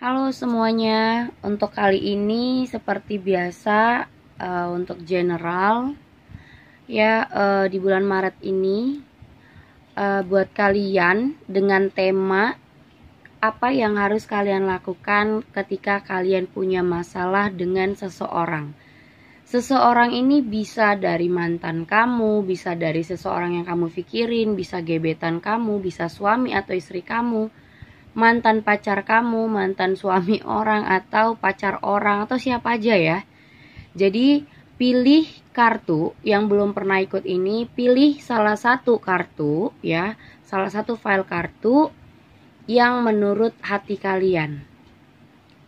Halo semuanya, untuk kali ini seperti biasa untuk general ya, di bulan Maret ini buat kalian dengan tema apa yang harus kalian lakukan ketika kalian punya masalah dengan seseorang. Seseorang ini bisa dari mantan kamu, bisa dari seseorang yang kamu pikirin, bisa gebetan kamu, bisa suami atau istri kamu, mantan pacar kamu, mantan suami orang, atau pacar orang, atau siapa aja ya. Jadi pilih kartu yang belum pernah ikut ini, pilih salah satu kartu ya, salah satu file kartu yang menurut hati kalian,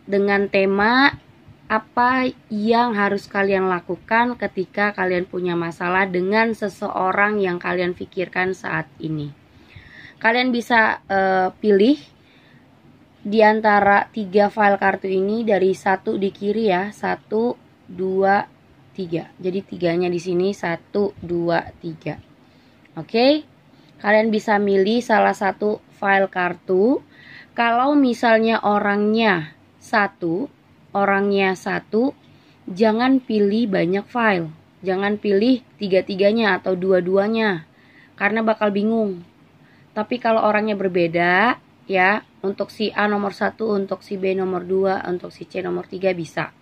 dengan tema apa yang harus kalian lakukan ketika kalian punya masalah dengan seseorang yang kalian pikirkan saat ini. Kalian bisa pilih di antara 3 file kartu ini, dari 1 di kiri ya, 1, 2, 3. Jadi 3-nya di sini 1, 2, 3. Oke, kalian bisa milih salah satu file kartu. Kalau misalnya orangnya satu, jangan pilih banyak file. Jangan pilih 3-3-nya atau 2-2-nya, karena bakal bingung. Tapi kalau orangnya berbeda ya, untuk si A nomor 1, untuk si B nomor 2, untuk si C nomor 3 bisa.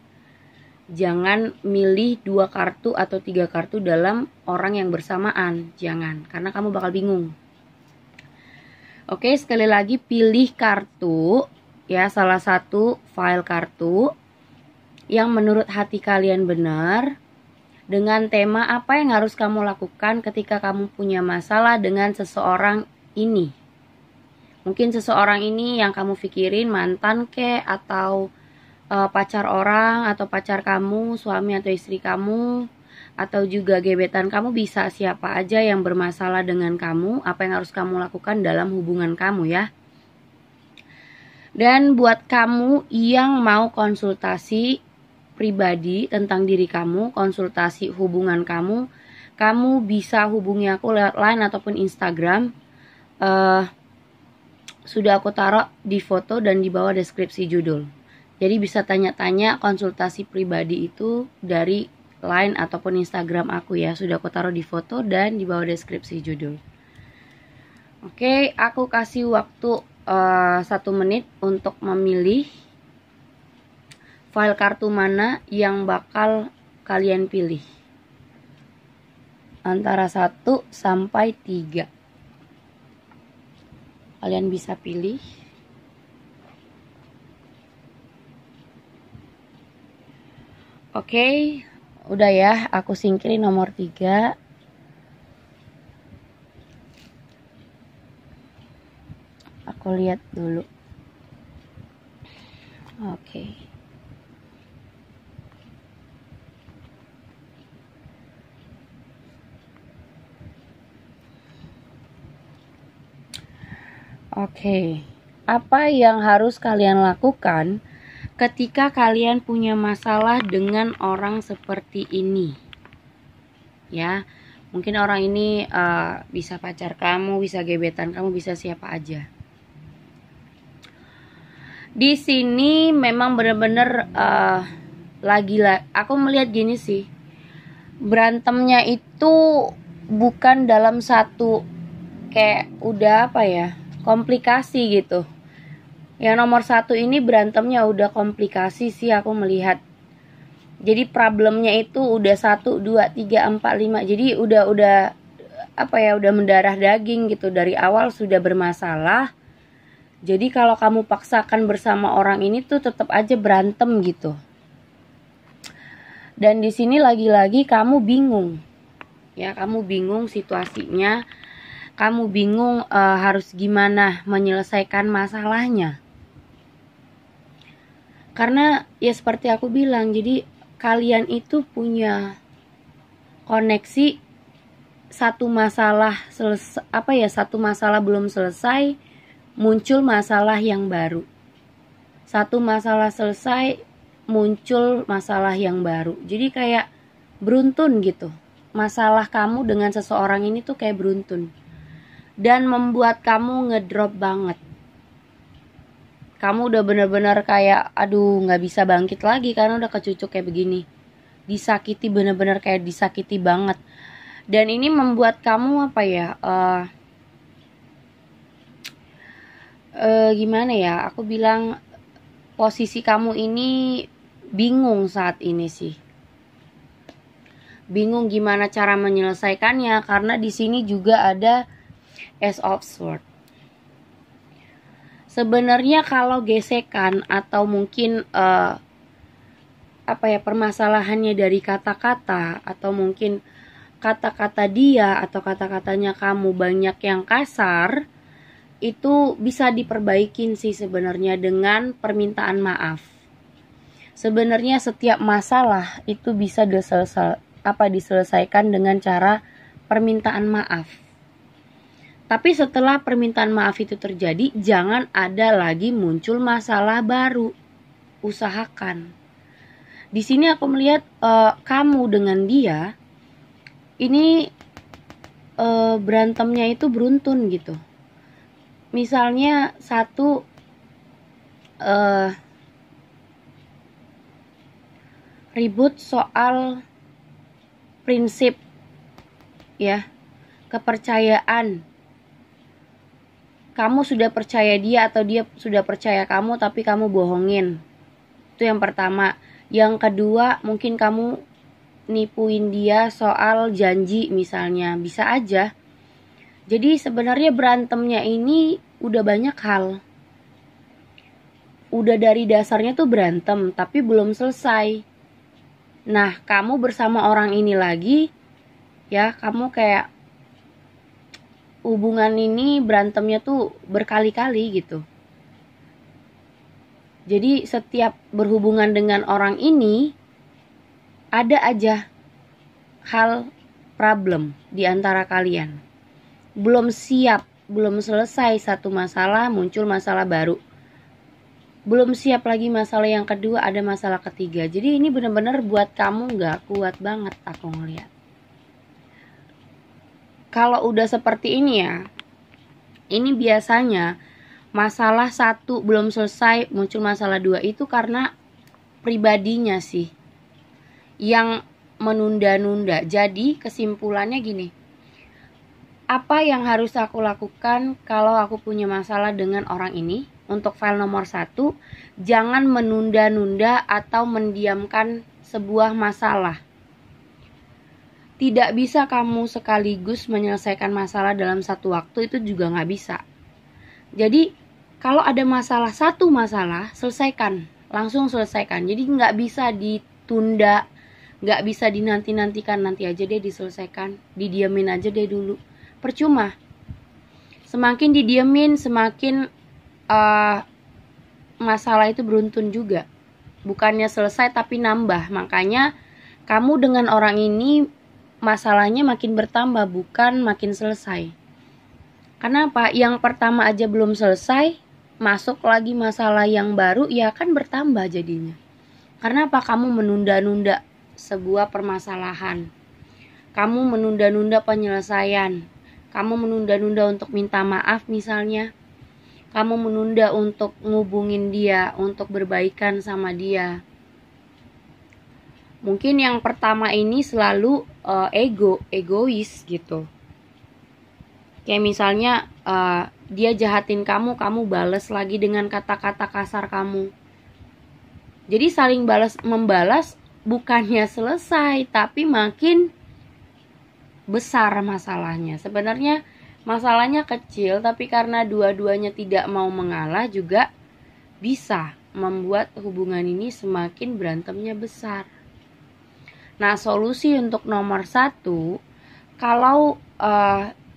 Jangan milih 2 kartu atau 3 kartu dalam orang yang bersamaan, jangan, karena kamu bakal bingung. Oke, sekali lagi pilih kartu ya, salah satu file kartu yang menurut hati kalian benar, dengan tema apa yang harus kamu lakukan ketika kamu punya masalah dengan seseorang ini. Mungkin seseorang ini yang kamu pikirin mantan ke, atau pacar orang, atau pacar kamu, suami atau istri kamu, atau juga gebetan kamu, bisa siapa aja yang bermasalah dengan kamu, apa yang harus kamu lakukan dalam hubungan kamu ya. Dan buat kamu yang mau konsultasi pribadi tentang diri kamu, konsultasi hubungan kamu, kamu bisa hubungi aku lewat Line ataupun Instagram. Sudah aku taruh di foto dan di bawah deskripsi judul. Jadi bisa tanya-tanya konsultasi pribadi itu dari Line ataupun Instagram aku ya. Sudah aku taruh di foto dan di bawah deskripsi judul. Oke, aku kasih waktu 1 menit untuk memilih file kartu mana yang bakal kalian pilih, antara 1 sampai 3. Kalian bisa pilih. Oke, udah ya, aku singkirin nomor 3. Aku lihat dulu. Oke. Oke, apa yang harus kalian lakukan ketika kalian punya masalah dengan orang seperti ini? Ya, mungkin orang ini bisa pacar kamu, bisa gebetan kamu, bisa siapa aja. Di sini memang bener-bener aku melihat gini sih, berantemnya itu bukan dalam satu kayak udah apa ya, komplikasi gitu. Yang nomor 1 ini berantemnya udah komplikasi sih aku melihat. Jadi problemnya itu udah 1, 2, 3, 4, 5. Jadi udah apa ya, udah mendarah daging gitu. Dari awal sudah bermasalah. Jadi kalau kamu paksakan bersama orang ini tuh tetap aja berantem gitu. Dan di sini lagi-lagi kamu bingung. Ya, kamu bingung situasinya. Kamu bingung harus gimana menyelesaikan masalahnya. Karena ya seperti aku bilang, jadi kalian itu punya koneksi, satu masalah satu masalah belum selesai, muncul masalah yang baru. Satu masalah selesai, muncul masalah yang baru. Jadi kayak beruntun gitu. Masalah kamu dengan seseorang ini tuh kayak beruntun. Dan membuat kamu ngedrop banget. Kamu udah bener-bener kayak aduh nggak bisa bangkit lagi karena udah kecucuk kayak begini. Disakiti, bener-bener kayak disakiti banget. Dan ini membuat kamu apa ya, gimana ya, aku bilang posisi kamu ini bingung saat ini sih. Bingung gimana cara menyelesaikannya karena di sini juga ada Ace of Swords. Sebenarnya kalau gesekan atau mungkin permasalahannya dari kata-kata atau mungkin kata-kata dia atau kata-katanya kamu banyak yang kasar, itu bisa diperbaikin sih sebenarnya dengan permintaan maaf. Sebenarnya setiap masalah itu bisa diselesaikan dengan cara permintaan maaf. Tapi setelah permintaan maaf itu terjadi, jangan ada lagi muncul masalah baru. Usahakan. Di sini aku melihat kamu dengan dia ini berantemnya itu beruntun gitu. Misalnya satu ribut soal prinsip ya, kepercayaan. Kamu sudah percaya dia atau dia sudah percaya kamu tapi kamu bohongin. Itu yang pertama. Yang kedua, mungkin kamu nipuin dia soal janji misalnya. Bisa aja. Jadi sebenarnya berantemnya ini udah banyak hal. Udah dari dasarnya tuh berantem tapi belum selesai. Nah, kamu bersama orang ini lagi ya, kamu kayak hubungan ini berantemnya tuh berkali-kali gitu. Jadi setiap berhubungan dengan orang ini ada aja hal problem di antara kalian. Belum siap, belum selesai satu masalah, muncul masalah baru. Belum siap lagi masalah yang kedua, ada masalah ketiga. Jadi ini benar-benar buat kamu gak kuat banget aku ngeliat. Kalau udah seperti ini ya, ini biasanya masalah satu belum selesai, muncul masalah dua, itu karena pribadinya sih yang menunda-nunda. Jadi kesimpulannya gini, apa yang harus aku lakukan kalau aku punya masalah dengan orang ini? Untuk file nomor 1, jangan menunda-nunda atau mendiamkan sebuah masalah. Tidak bisa kamu sekaligus menyelesaikan masalah dalam satu waktu, itu juga nggak bisa. Jadi kalau ada masalah, satu masalah, selesaikan, langsung selesaikan. Jadi nggak bisa ditunda, nggak bisa dinanti-nantikan, nanti aja deh diselesaikan, didiamin aja deh dulu. Percuma. Semakin didiamin, semakin masalah itu beruntun juga. Bukannya selesai tapi nambah. Makanya kamu dengan orang ini masalahnya makin bertambah, bukan makin selesai. Kenapa? Yang pertama aja belum selesai, masuk lagi masalah yang baru, ya kan bertambah jadinya. Karena apa? Kamu menunda-nunda sebuah permasalahan. Kamu menunda-nunda penyelesaian. Kamu menunda-nunda untuk minta maaf misalnya. Kamu menunda untuk ngubungin dia, untuk berbaikan sama dia. Mungkin yang pertama ini selalu egois gitu. Kayak misalnya dia jahatin kamu, kamu bales lagi dengan kata-kata kasar kamu. Jadi saling membalas bukannya selesai, tapi makin besar masalahnya. Sebenarnya masalahnya kecil, tapi karena dua-duanya tidak mau mengalah juga bisa membuat hubungan ini semakin berantemnya besar. Nah, solusi untuk nomor 1, kalau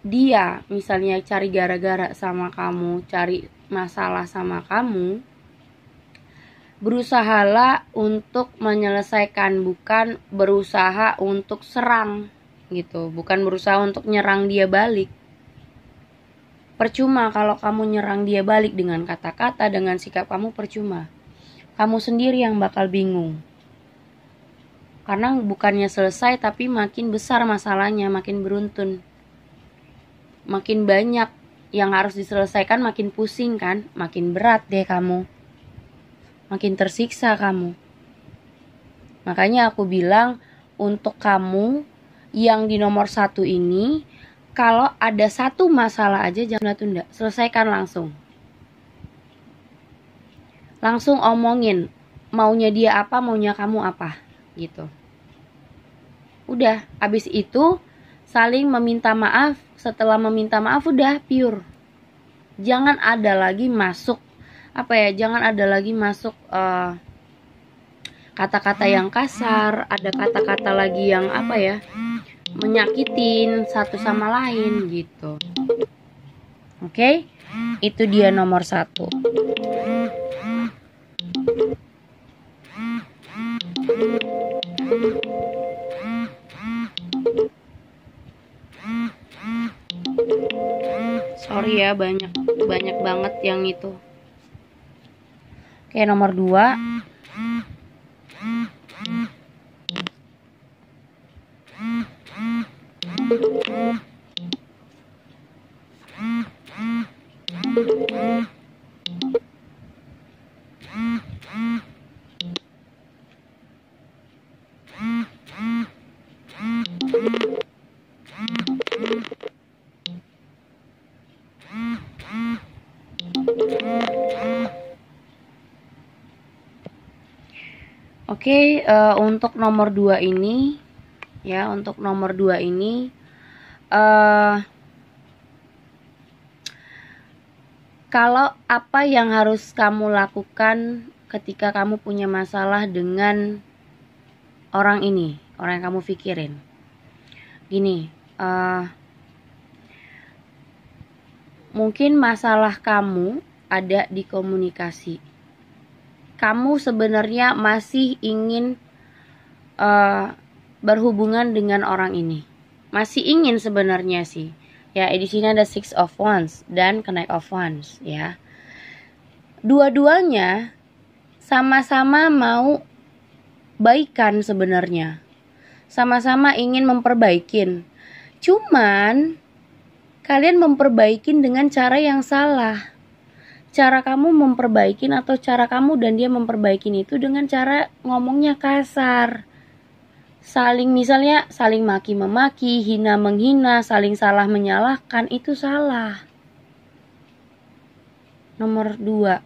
dia misalnya cari gara-gara sama kamu, cari masalah sama kamu, berusahalah untuk menyelesaikan, bukan berusaha untuk serang gitu, bukan berusaha untuk nyerang dia balik. Percuma kalau kamu nyerang dia balik dengan kata-kata, dengan sikap kamu, percuma. Kamu sendiri yang bakal bingung. Karena bukannya selesai tapi makin besar masalahnya, makin beruntun. Makin banyak yang harus diselesaikan makin pusing kan, makin berat deh kamu, makin tersiksa kamu. Makanya aku bilang untuk kamu yang di nomor 1 ini, kalau ada satu masalah aja jangan tunda, selesaikan langsung. Langsung omongin maunya dia apa, maunya kamu apa gitu. Udah, abis itu saling meminta maaf. Setelah meminta maaf udah pure. Jangan ada lagi masuk jangan ada lagi masuk kata-kata yang kasar, ada kata-kata lagi yang menyakitin satu sama lain gitu. Oke? Itu dia nomor 1. Sorry ya, banyak banget yang itu. Oke, nomor 2. Oke, untuk nomor 2 ini ya, kalau apa yang harus kamu lakukan ketika kamu punya masalah dengan orang ini, orang yang kamu pikirin. Gini, mungkin masalah kamu ada di komunikasi. Kamu sebenarnya masih ingin berhubungan dengan orang ini. Masih ingin sebenarnya sih. Ya, di sini ada 6 of Wands dan Knight of Wands ya. Dua-duanya sama-sama mau baikan sebenarnya. Sama-sama ingin memperbaikin. Cuman kalian memperbaikin dengan cara yang salah. Cara kamu memperbaikin atau cara kamu dan dia memperbaikin itu dengan cara ngomongnya kasar. Misalnya saling maki-memaki, hina-menghina, saling salah menyalahkan, itu salah. Nomor 2.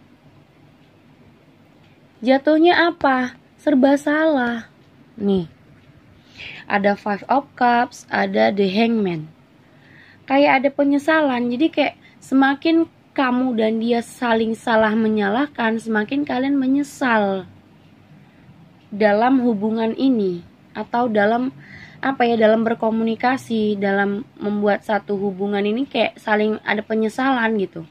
Jatuhnya apa? Serba salah. Nih. Ada 5 of Cups, ada the Hangman. Kayak ada penyesalan. Jadi kayak semakin kamu dan dia saling salah menyalahkan, semakin kalian menyesal dalam hubungan ini. Atau dalam dalam berkomunikasi, dalam membuat satu hubungan ini kayak saling ada penyesalan gitu.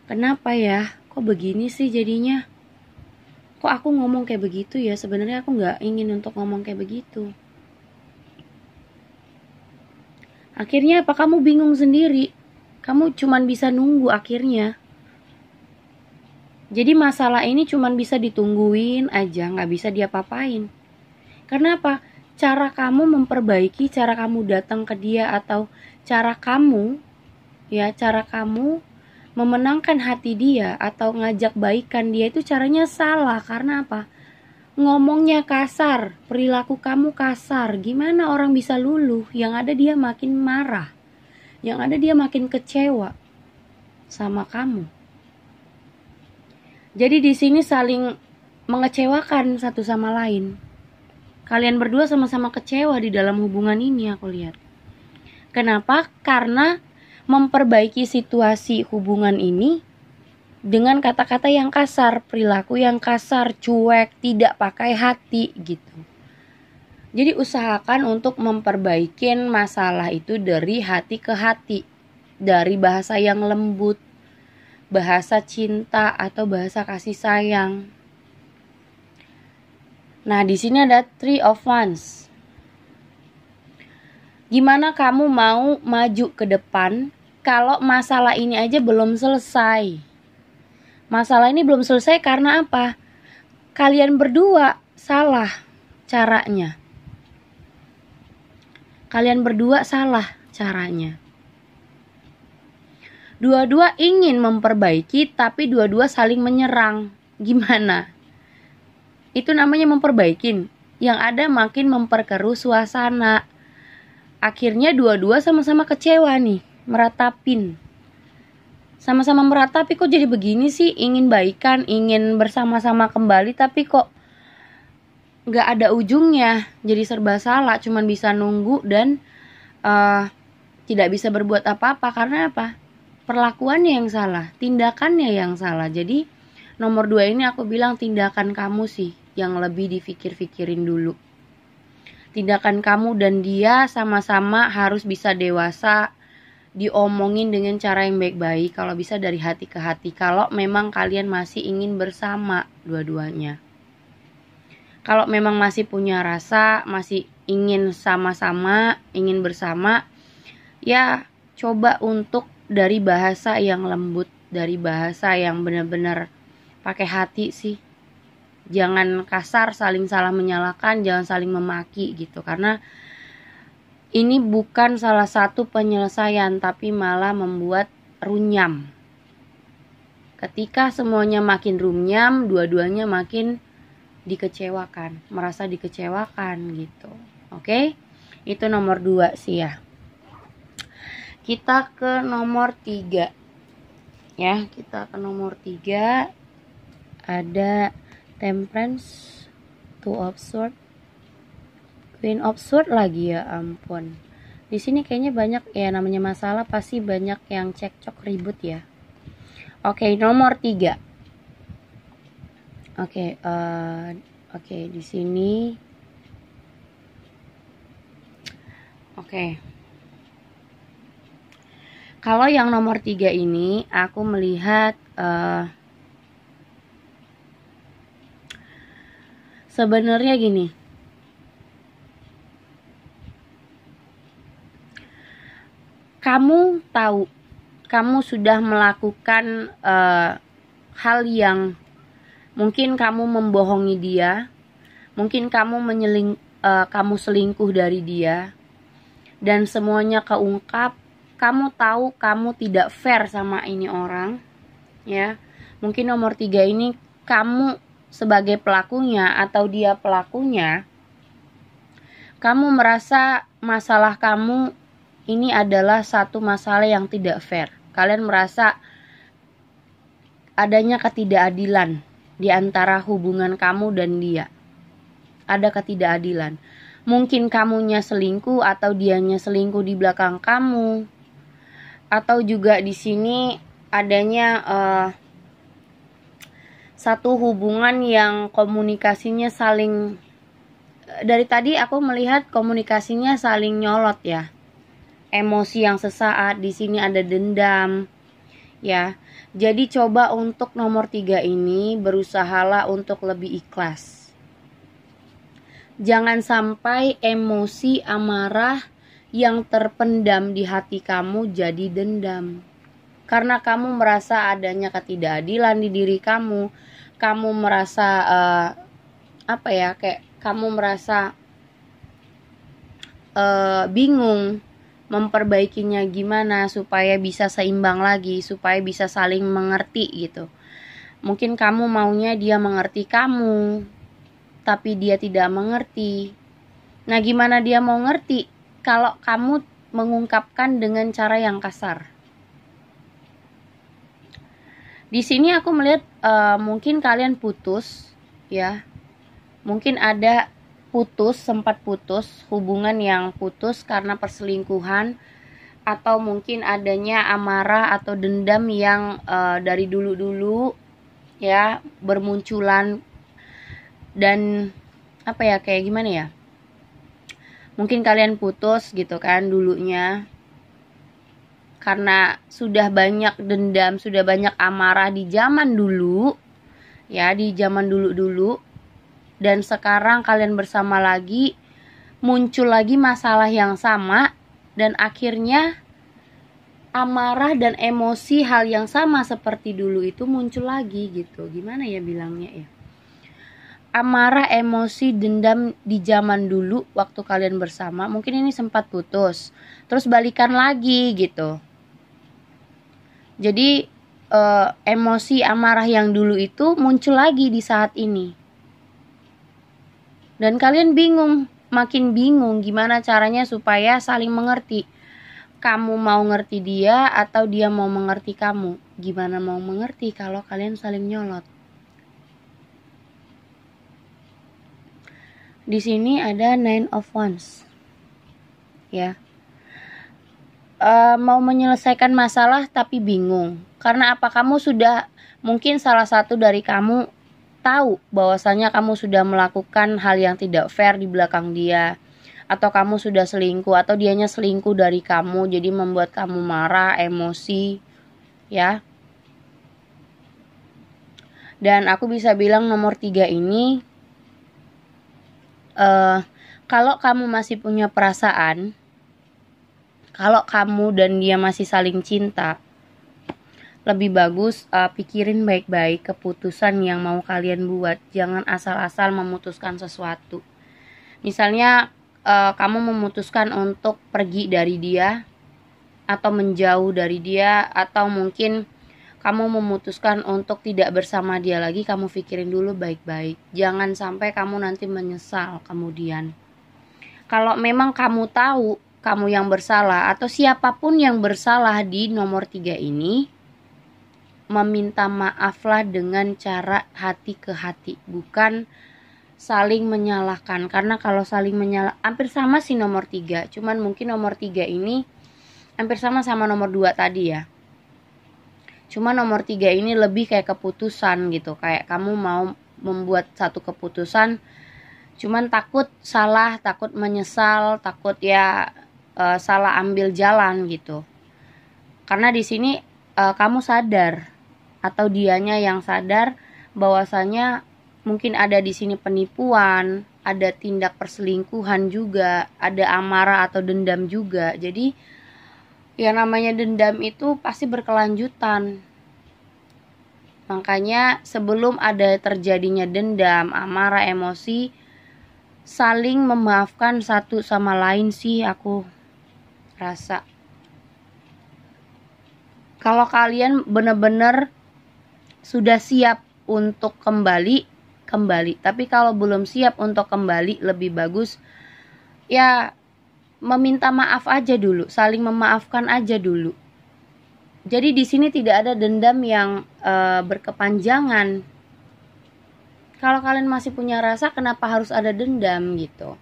Kenapa ya? Kok begini sih jadinya? Kok aku ngomong kayak begitu ya? Sebenarnya aku gak ingin untuk ngomong kayak begitu. Akhirnya apa? Kamu bingung sendiri. Kamu cuman bisa nunggu akhirnya. Jadi masalah ini cuman bisa ditungguin aja, gak bisa diapa-apain. Karena apa? Cara kamu memperbaiki, cara kamu datang ke dia, atau cara kamu memenangkan hati dia atau ngajak baikan dia, itu caranya salah. Karena apa? Ngomongnya kasar, perilaku kamu kasar. Gimana orang bisa luluh? Yang ada dia makin marah. Yang ada dia makin kecewa sama kamu. Jadi di sini saling mengecewakan satu sama lain. Kalian berdua sama-sama kecewa di dalam hubungan ini, aku lihat. Kenapa? Karena memperbaiki situasi hubungan ini dengan kata-kata yang kasar, perilaku yang kasar, cuek, tidak pakai hati gitu. Jadi usahakan untuk memperbaiki masalah itu dari hati ke hati, dari bahasa yang lembut, bahasa cinta atau bahasa kasih sayang. Nah, di sini ada 3 of Wands. Gimana kamu mau maju ke depan kalau masalah ini aja belum selesai? Masalah ini belum selesai karena apa? Kalian berdua salah caranya. Dua-dua ingin memperbaiki, tapi dua-dua saling menyerang. Gimana? Itu namanya memperbaikin. Yang ada makin memperkeruh suasana. Akhirnya dua-dua sama-sama kecewa nih, meratapin. Sama-sama meratapi, kok jadi begini sih? Ingin baikan, ingin bersama-sama kembali, tapi kok gak ada ujungnya. Jadi serba salah, cuman bisa nunggu dan tidak bisa berbuat apa-apa. Karena apa? Perlakuannya yang salah, tindakannya yang salah. Jadi nomor 2 ini aku bilang tindakan kamu sih yang lebih difikir-fikirin dulu. Tindakan kamu dan dia sama-sama harus bisa dewasa, diomongin dengan cara yang baik-baik, kalau bisa dari hati ke hati, kalau memang kalian masih ingin bersama dua-duanya. Kalau memang masih punya rasa, masih ingin sama-sama, ingin bersama, ya coba untuk dari bahasa yang lembut, dari bahasa yang benar-benar pakai hati sih. Jangan kasar, saling salah menyalahkan, jangan saling memaki gitu. Karena ini bukan salah satu penyelesaian, tapi malah membuat runyam. Ketika semuanya makin runyam, dua-duanya makin dikecewakan, merasa dikecewakan gitu. Oke? Itu nomor 2 sih ya. Kita ke nomor 3. Ya, kita ke nomor 3. Ada Temperance, Two of Swords, Queen of Swords lagi, ya ampun. Di sini kayaknya banyak ya, namanya masalah pasti banyak yang cekcok ribut ya. Oke, nomor 3. Oke, di sini. Oke. Kalau yang nomor 3 ini, aku melihat sebenarnya gini. Kamu tahu, kamu sudah melakukan hal yang mungkin kamu membohongi dia, mungkin kamu kamu selingkuh dari dia, dan semuanya keungkap. Kamu tahu kamu tidak fair sama ini orang, ya. Mungkin nomor 3 ini kamu sebagai pelakunya atau dia pelakunya, kamu merasa masalah kamu ini adalah satu masalah yang tidak fair. Kalian merasa adanya ketidakadilan di antara hubungan kamu dan dia. Ada ketidakadilan. Mungkin kamunya selingkuh atau dianya selingkuh di belakang kamu. Atau juga di sini adanya satu hubungan yang komunikasinya saling, dari tadi aku melihat komunikasinya saling nyolot ya. Emosi yang sesaat, di sini ada dendam ya. Jadi coba untuk nomor 3 ini berusahalah untuk lebih ikhlas. Jangan sampai emosi amarah yang terpendam di hati kamu jadi dendam. Karena kamu merasa adanya ketidakadilan di diri kamu. Kamu merasa kayak kamu merasa bingung memperbaikinya gimana supaya bisa seimbang lagi, supaya bisa saling mengerti gitu. Mungkin kamu maunya dia mengerti kamu, tapi dia tidak mengerti. Nah, gimana dia mau ngerti kalau kamu mengungkapkan dengan cara yang kasar? Di sini aku melihat mungkin kalian putus ya. Mungkin ada sempat putus, hubungan yang putus karena perselingkuhan, atau mungkin adanya amarah atau dendam yang dari dulu-dulu ya bermunculan. Dan kayak gimana ya? Mungkin kalian putus gitu kan dulunya karena sudah banyak dendam, sudah banyak amarah di zaman dulu ya, di zaman dulu. Dan sekarang kalian bersama lagi, muncul lagi masalah yang sama, dan akhirnya amarah dan emosi hal yang sama seperti dulu itu muncul lagi gitu. Gimana ya bilangnya ya? Amarah, emosi, dendam di zaman dulu waktu kalian bersama, mungkin ini sempat putus, terus balikan lagi gitu. Jadi emosi amarah yang dulu itu muncul lagi di saat ini. Dan kalian bingung, makin bingung gimana caranya supaya saling mengerti. Kamu mau ngerti dia atau dia mau mengerti kamu? Gimana mau mengerti kalau kalian saling nyolot? Di sini ada Nine of Wands. Ya. Mau menyelesaikan masalah tapi bingung. Karena apa? Kamu sudah, mungkin salah satu dari kamu tahu bahwasanya kamu sudah melakukan hal yang tidak fair di belakang dia, atau kamu sudah selingkuh, atau dianya selingkuh dari kamu, jadi membuat kamu marah, emosi, ya. Dan aku bisa bilang nomor 3 ini, kalau kamu masih punya perasaan, kalau kamu dan dia masih saling cinta, lebih bagus pikirin baik-baik keputusan yang mau kalian buat. Jangan asal-asal memutuskan sesuatu. Misalnya kamu memutuskan untuk pergi dari dia, atau menjauh dari dia, atau mungkin kamu memutuskan untuk tidak bersama dia lagi. Kamu pikirin dulu baik-baik. Jangan sampai kamu nanti menyesal kemudian. Kalau memang kamu tahu kamu yang bersalah, atau siapapun yang bersalah di nomor 3 ini, meminta maaflah dengan cara hati ke hati, bukan saling menyalahkan. Karena kalau saling menyalahkan, hampir sama sih nomor 3, cuman mungkin nomor 3 ini hampir sama nomor 2 tadi ya. Cuma nomor 3 ini lebih kayak keputusan gitu, kayak kamu mau membuat satu keputusan, cuman takut salah, takut menyesal, takut ya salah ambil jalan gitu. Karena di sini kamu sadar, atau dianya yang sadar bahwasanya mungkin ada di sini penipuan, ada tindak perselingkuhan juga, ada amarah atau dendam juga. Jadi ya namanya dendam itu pasti berkelanjutan. Makanya sebelum ada terjadinya dendam, amarah, emosi, saling memaafkan satu sama lain sih aku rasa. Kalau kalian benar-benar sudah siap untuk kembali. Tapi kalau belum siap untuk kembali, lebih bagus ya meminta maaf aja dulu, saling memaafkan aja dulu. Jadi di sini tidak ada dendam yang berkepanjangan. Kalau kalian masih punya rasa, kenapa harus ada dendam gitu?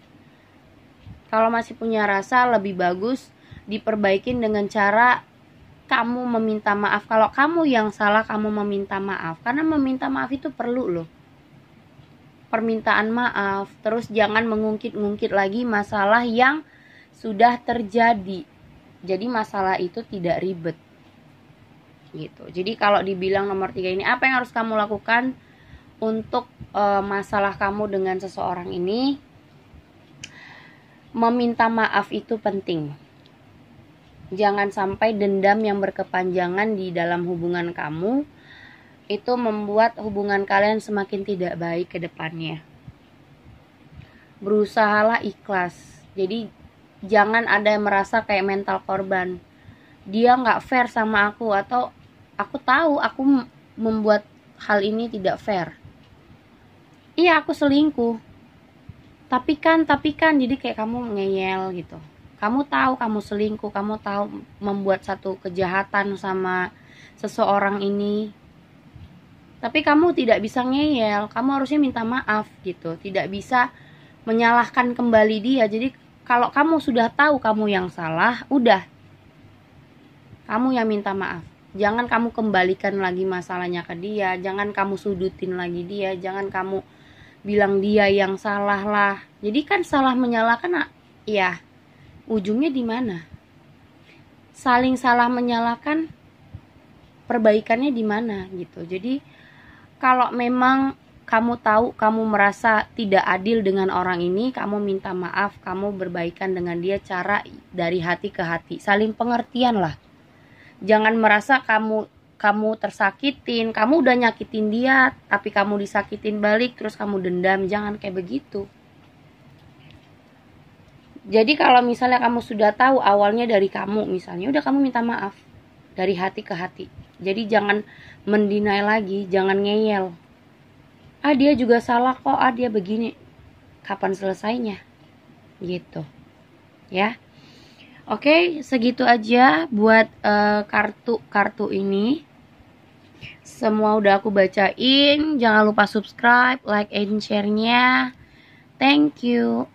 Kalau masih punya rasa, lebih bagus diperbaikin dengan cara kamu meminta maaf. Kalau kamu yang salah, kamu meminta maaf. Karena meminta maaf itu perlu loh. Permintaan maaf. Terus jangan mengungkit-ungkit lagi masalah yang sudah terjadi. Jadi masalah itu tidak ribet. Gitu. Jadi kalau dibilang nomor 3 ini, apa yang harus kamu lakukan untuk masalah kamu dengan seseorang ini? Meminta maaf itu penting. Jangan sampai dendam yang berkepanjangan di dalam hubungan kamu itu membuat hubungan kalian semakin tidak baik ke depannya. Berusahalah ikhlas. Jadi jangan ada yang merasa kayak mental korban. Dia gak fair sama aku, atau aku tahu aku membuat hal ini tidak fair. Iya, aku selingkuh. Tapi kan jadi kayak kamu ngeyel gitu. Kamu tahu kamu selingkuh, kamu tahu membuat satu kejahatan sama seseorang ini. Tapi kamu tidak bisa ngeyel, kamu harusnya minta maaf gitu. Tidak bisa menyalahkan kembali dia. Jadi kalau kamu sudah tahu kamu yang salah, udah. Kamu yang minta maaf. Jangan kamu kembalikan lagi masalahnya ke dia, jangan kamu sudutin lagi dia, jangan kamu bilang dia yang salah lah. Jadi kan salah menyalahkan ya. Ujungnya di mana? Saling salah menyalahkan, perbaikannya di mana gitu. Jadi kalau memang kamu tahu kamu merasa tidak adil dengan orang ini, kamu minta maaf, kamu berbaikan dengan dia, cara dari hati ke hati. Saling pengertian lah. Jangan merasa kamu tersakitin, kamu udah nyakitin dia, tapi kamu disakitin balik, terus kamu dendam. Jangan kayak begitu. Jadi kalau misalnya kamu sudah tahu awalnya dari kamu, misalnya udah kamu minta maaf. dari hati ke hati. Jadi jangan mendinai lagi, jangan ngeyel. Dia juga salah kok, dia begini. Kapan selesainya? Gitu. Ya. Oke, segitu aja buat kartu ini. Semua udah aku bacain. Jangan lupa subscribe, like, and share-nya. Thank you.